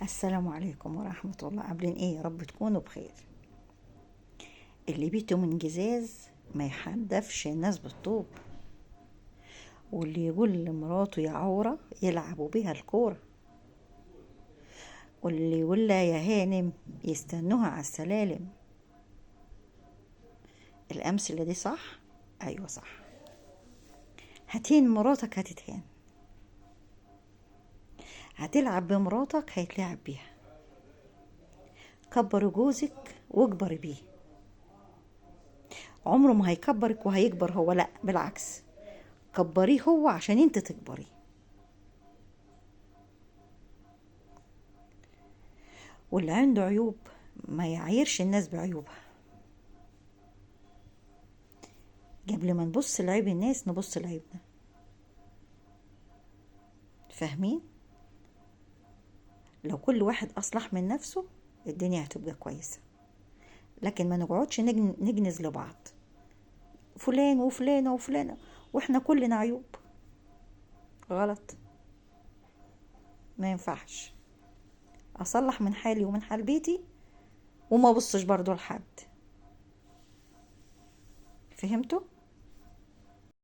السلام عليكم ورحمة الله. عاملين ايه؟ يا رب تكونوا بخير. اللي بيته من جزاز ما يحدفش الناس بالطوب، واللي يقول لمراته يا عورة يلعبوا بيها الكورة، واللي يقول لها يا هانم يستنوها على السلالم. الأمثلة دي صح؟ أيوة صح. هتهين مراتك هتتهان، هتلعب بمراتك هيتلعب بيها. كبر جوزك واكبر بيه، عمره ما هيكبرك وهيكبر هو، لا بالعكس، كبريه هو عشان انت تكبري. واللي عنده عيوب ما يعيرش الناس بعيوبها. قبل ما نبص لعيب الناس نبص لعيبنا. فاهمين؟ لو كل واحد أصلح من نفسه الدنيا هتبقى كويسة، لكن ما نقعدش نجنز لبعض، فلان وفلانة وفلانة واحنا كلنا عيوب. غلط، ما ينفعش. أصلح من حالي ومن حال بيتي وما بصش برضو لحد. فهمتوا؟